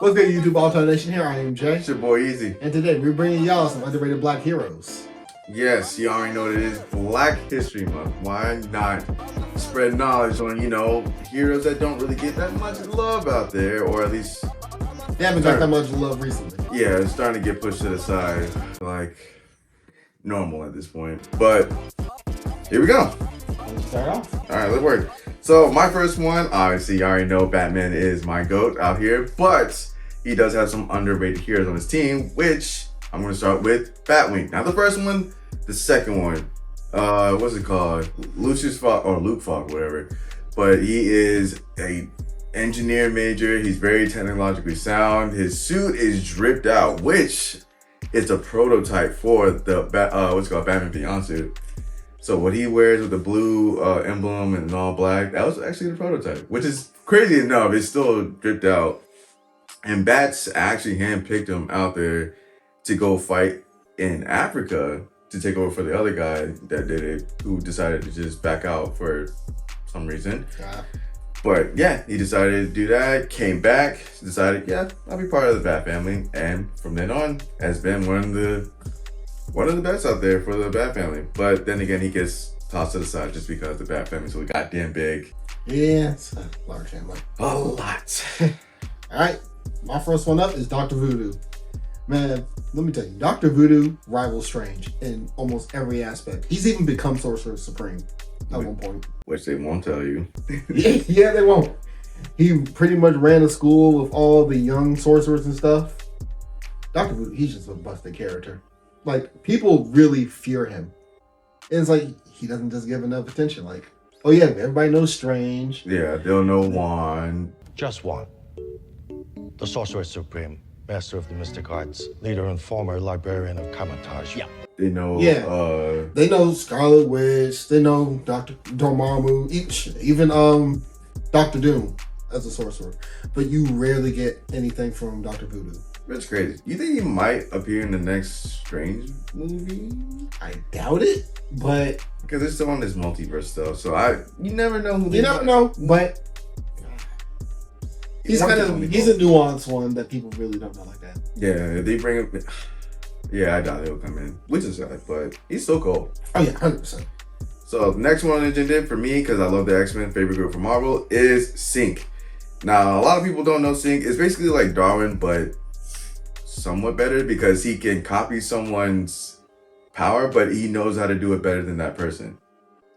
What's good, YouTube AllTimeNation? Here I am, Jay. It's your boy Easy. And today we're bringing y'all some underrated black heroes. Yes, you already know what it is Black History Month. Why not spread knowledge on, heroes that don't really get that much love out there, or at least They haven't got that much love recently. Yeah, it's starting to get pushed to the side, like normal at this point. But here we go. Let's start off. All right, let's work. So my first one, obviously you already know Batman is my GOAT out here, but he does have some underrated heroes on his team, which I'm going to start with Batwing. Not the first one, the second one. What's it called? Lucius Fogg, or Luke Fogg, whatever. But he is a engineer major. He's very technologically sound. His suit is dripped out, which is a prototype for the Batman Beyond suit. So what he wears with the blue emblem and all black, that was actually the prototype, which is crazy enough. It's still dripped out. And Bats actually handpicked him out there to go fight in Africa to take over for the other guy that did it, who decided to just back out for some reason. But yeah, he decided to do that, came back, decided, yeah, I'll be part of the Bat family. And from then on, has been one of the best out there for the Bat family. But then again, he gets tossed to the side just because the Bat family is so goddamn big. Yeah, it's a large family. A lot. All right, my first one up is Dr. Voodoo. Man, let me tell you, Dr. Voodoo rivals Strange in almost every aspect. He's even become Sorcerer Supreme at one point. Which they won't tell you. Yeah, they won't. He pretty much ran a school with all the young sorcerers and stuff. Dr. Voodoo, he's just a busted character. Like, people really fear him. And it's like, he doesn't just give enough attention. Like, oh yeah, everybody knows Strange. Yeah, they'll know Juan. Just one. The Sorcerer Supreme, master of the mystic arts, leader and former librarian of Kamatage. Yeah. They know, they know Scarlet Witch. They know Dr. Dormammu, even Dr. Doom as a sorcerer. But you rarely get anything from Dr. Voodoo. That's crazy. You think he might appear in the next Strange movie? I doubt it, but Because they're still on this multiverse stuff, so you never know who. You never know, but he's a nuanced one that people really don't know like that. Yeah, if they bring him. Yeah, I doubt he'll come in, which is sad, but he's so cool. Oh yeah, 100%. So the next one on the agenda for me, because I love the X-Men, favorite group from Marvel, is Sync. Now, a lot of people don't know Sync. It's basically like Darwin, but somewhat better, because he can copy someone's power, but he knows how to do it better than that person,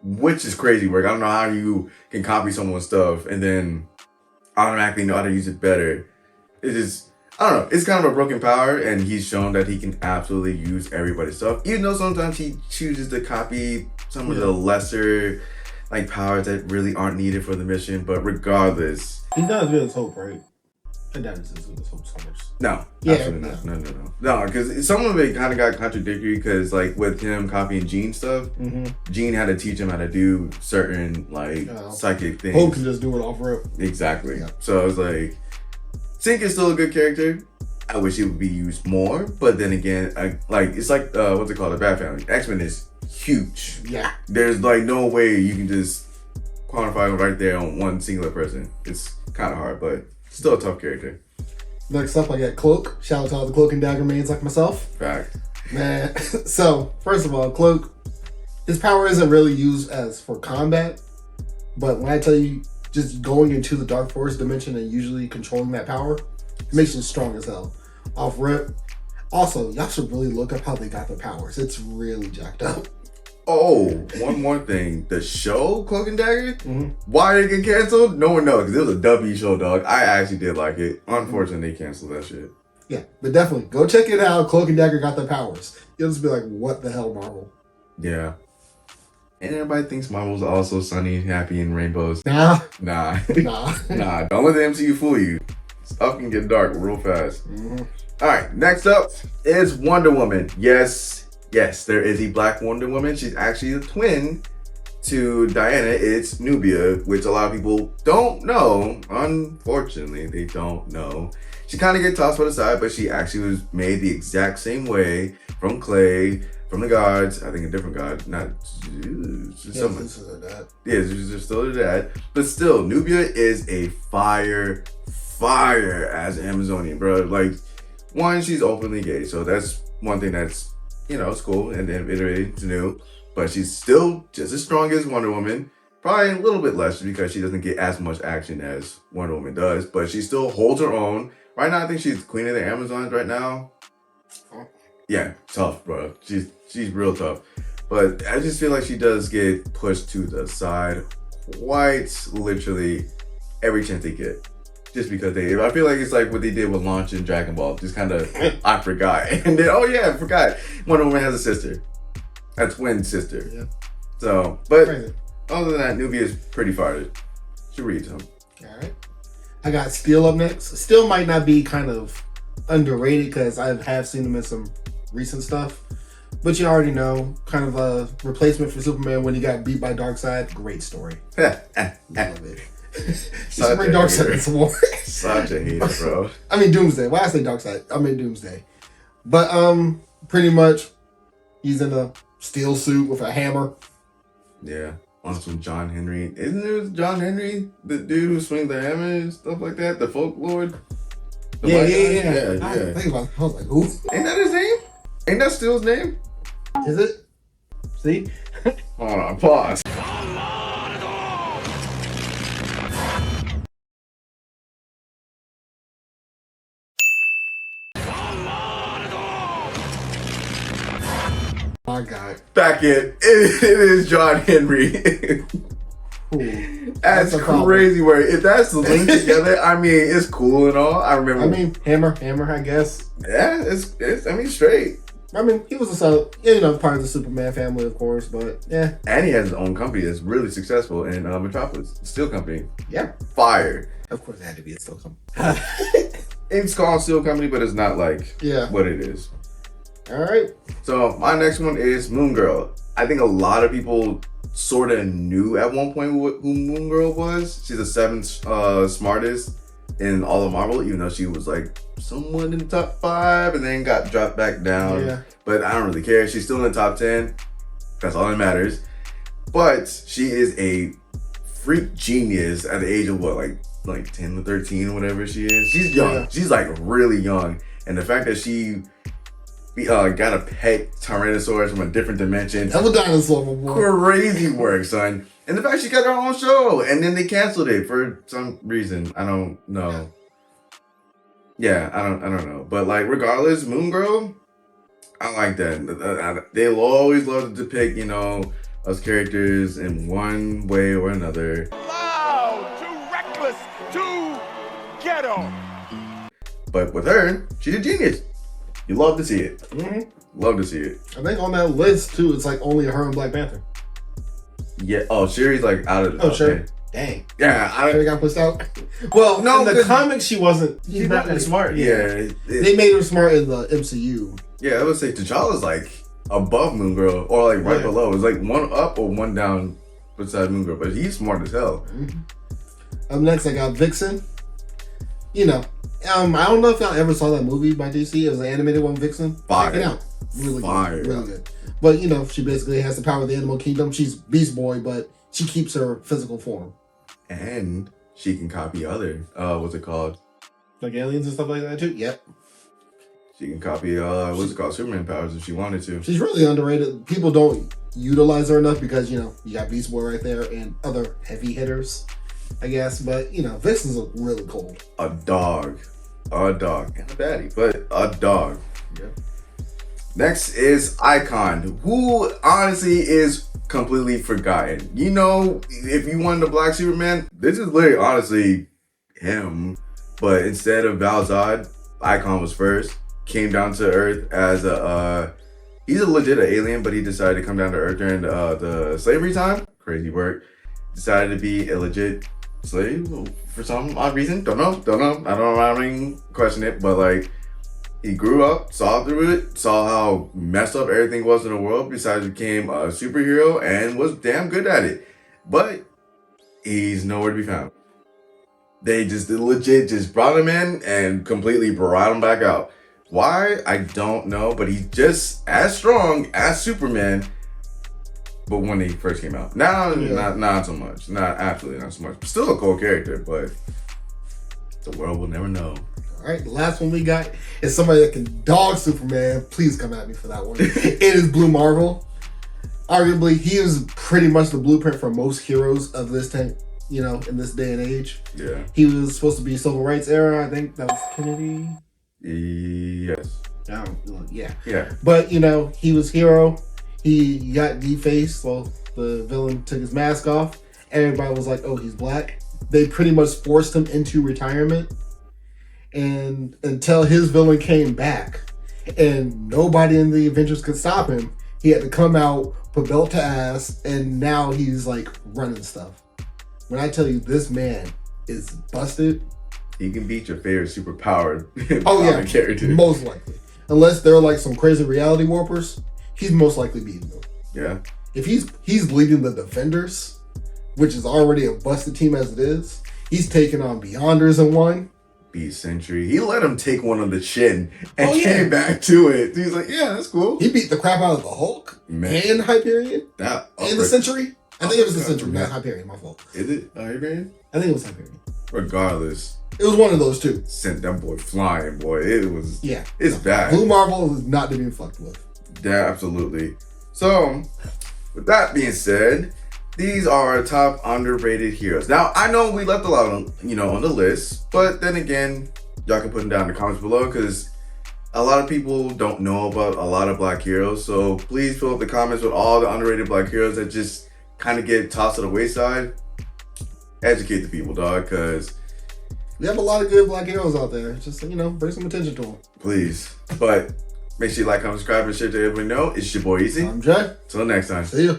which is crazy work. I don't know how you can copy someone's stuff and then automatically know how to use it better. It is, I don't know, it's kind of a broken power, and he's shown that he can absolutely use everybody's stuff, even though sometimes he chooses to copy some of the lesser powers that really aren't needed for the mission. But regardless, he's not as good as Hope, right? I doubt it's as good as Hope so much. No, yeah, absolutely not. No, because some of it kind of got contradictory, because with him copying Jean stuff, Jean had to teach him how to do certain psychic things. Hope can just do it off rip. Exactly. Yeah. So I was like, Sync is still a good character. I wish he would be used more, but then again, it's like what's it called? The Bat Family. X-Men is huge. Yeah. There's no way you can just quantify him right there on one singular person. It's kind of hard, but still a tough character. Next up, I got Cloak. Shout out to all the Cloak and Dagger mains like myself. Fact. Man, so first of all, Cloak, his power isn't really used as for combat, but when I tell you, just going into the Dark Forest dimension and usually controlling that power, it makes you strong as hell. Off rip. Also, y'all should really look up how they got their powers. It's really jacked up. Oh, one more thing. The show, Cloak and Dagger, why did it get canceled? No one knows, because it was a W show, dog. I actually did like it. Unfortunately, they canceled that shit. Yeah, but definitely, go check it out. Cloak and Dagger got their powers. You'll just be like, what the hell, Marvel? Yeah. And everybody thinks Marvel's also sunny, happy, and rainbows. Nah. Nah. Nah. Nah, don't let the MCU fool you. Stuff can get dark real fast. All right, next up is Wonder Woman. Yes, there is a black Wonder Woman. She's actually a twin to Diana. It's Nubia, which a lot of people don't know. Unfortunately, they don't know. She kind of gets tossed to the side, but she actually was made the exact same way from clay, from the gods. I think a different god, not someone. Yeah, she's still her dad. But still, Nubia is a fire fire as an Amazonian, bro. Like, one, she's openly gay, so that's one thing that's, it's cool and iterating, it's new. But she's still just as strong as Wonder Woman. Probably a little bit less because she doesn't get as much action as Wonder Woman does, but she still holds her own. Right now, I think she's queen of the Amazons right now. Yeah, tough, bro. She's real tough. But I just feel like she does get pushed to the side quite literally every chance they get. Just because I feel like it's like what they did with Launch and Dragon Ball. Just kind of, I forgot. And then, oh yeah, I forgot. Wonder Woman has a sister. A twin sister. Yeah. So, but crazy. Other than that, Nubia is pretty fired. She reads him. All right. I got Steel up next. Steel might not be kind of underrated because I have seen him in some recent stuff. But you already know, kind of a replacement for Superman when he got beat by Darkseid. Great story. Love it. Just bring Darkseid in some more. Such a hater, bro. I mean Doomsday. Why I say Darkseid? I mean Doomsday. But pretty much he's in a steel suit with a hammer. Yeah. On some John Henry. Isn't it John Henry? The dude who swings the hammer and stuff like that? The folk lord? Yeah. I think about it. I was like, who? Ain't that his name? Ain't that still his name? Is it? See? Hold on, pause. My God. Back in. It is John Henry. That's crazy work. If that's linked together, I mean, it's cool and all. I remember. I mean, hammer, I guess. Yeah, it's. I mean, straight. I mean, he was part of the Superman family, of course, but yeah. And he has his own company that's really successful in Metropolis, Steel Company. Yeah. Fire. Of course, it had to be a Steel Company. It's called Steel Company, but it's not like what it is. All right. So my next one is Moon Girl. I think a lot of people sort of knew at one point who Moon Girl was. She's the seventh smartest in all of Marvel, even though she was like somewhat in the top 5 and then got dropped back down. Yeah. But I don't really care. She's still in the top 10. That's all that matters. But she is a freak genius at the age of what, like 10 or 13 or whatever she is. She's young. Yeah. She's like really young. And the fact that she got a pet Tyrannosaurus from a different dimension. Double dinosaur. Crazy work, son. And the fact she got her own show and then they canceled it for some reason. I don't know. Yeah, I don't know. But like regardless, Moon Girl, I like that. They'll always love to depict, us characters in one way or another. Loud, too reckless, too ghetto. But with her, she's a genius. You love to see it. Mm-hmm. Love to see it. I think on that list too, it's like only her and Black Panther. Yeah. Oh, Shuri's like out of the top sure. 10. Dang. Yeah. Shuri got pushed out. Well, no, in the comics she wasn't. She's not that smart. Yeah. They made her smart in the MCU. Yeah, I would say T'Challa's like above Moon Girl or like right below. It's like one up or one down beside Moon Girl, but he's smart as hell. Mm-hmm. Up next, I got Vixen. I don't know if y'all ever saw that movie by DC. It was an animated one, Vixen. Fire. Check it out. Really Fire. good. Really good. But, she basically has the power of the animal kingdom. She's Beast Boy, but she keeps her physical form. And she can copy other, what's it called? Like aliens and stuff like that, too? Yep. She can copy, Superman powers if she wanted to. She's really underrated. People don't utilize her enough because, you got Beast Boy right there and other heavy hitters, I guess. But, Vixen's really cool. A dog. And a baddie, but a dog. Yeah. Next is Icon, who honestly is completely forgotten. If you wanted a black Superman, this is literally honestly him. But instead of Val-Zod, Icon was first. Came down to Earth as he's a legit alien, but he decided to come down to Earth during the slavery time. Crazy work. Decided to be a legit slave for some odd reason. Don't know. I don't even question it, but like he grew up, saw through it, saw how messed up everything was in the world, decided to become a superhero and was damn good at it. But he's nowhere to be found. They just legit just brought him in and completely brought him back out. Why? I don't know, but he's just as strong as Superman. But when he first came out, now not so much. Absolutely not so much. Still a cool character, but The world will never know. All right, the last one we got is somebody that can dog Superman. Please come at me for that one. It is Blue Marvel. Arguably, he is pretty much the blueprint for most heroes of this time, in this day and age. Yeah. He was supposed to be civil rights era. I think that was Kennedy. Yes. Yeah. But, he was hero. He got defaced. Well, the villain took his mask off. Everybody was like, oh, he's black. They pretty much forced him into retirement. And until his villain came back and nobody in the Avengers could stop him, he had to come out, put belt to ass, and now he's like running stuff. When I tell you this man is busted. He can beat your favorite superpowered character. Most likely. Unless they're like some crazy reality warpers, he's most likely beating them. Yeah. If he's leading the Defenders, which is already a busted team as it is, he's taking on Beyonders in one. Beat Sentry. He let him take one on the chin and came back to it. He's like, yeah, that's cool. He beat the crap out of the Hulk and Hyperion and the Sentry. I think it was the Sentry, not Hyperion. My fault. Is it Hyperion? I think it was Hyperion. Regardless, it was one of those two. Sent that boy flying, boy. It was. Yeah, it's bad. Blue Marvel is not to be fucked with. Yeah, absolutely. So, with that being said, these are our top underrated heroes. Now, I know we left a lot on the list, but then again, y'all can put them down in the comments below because a lot of people don't know about a lot of black heroes. So please fill up the comments with all the underrated black heroes that just kind of get tossed to the wayside. Educate the people, dog, because we have a lot of good black heroes out there. Just, bring some attention to them. Please. But make sure you like, comment, subscribe, and share to everybody know. It's your boy Easy. I'm Jay. Till next time. See ya.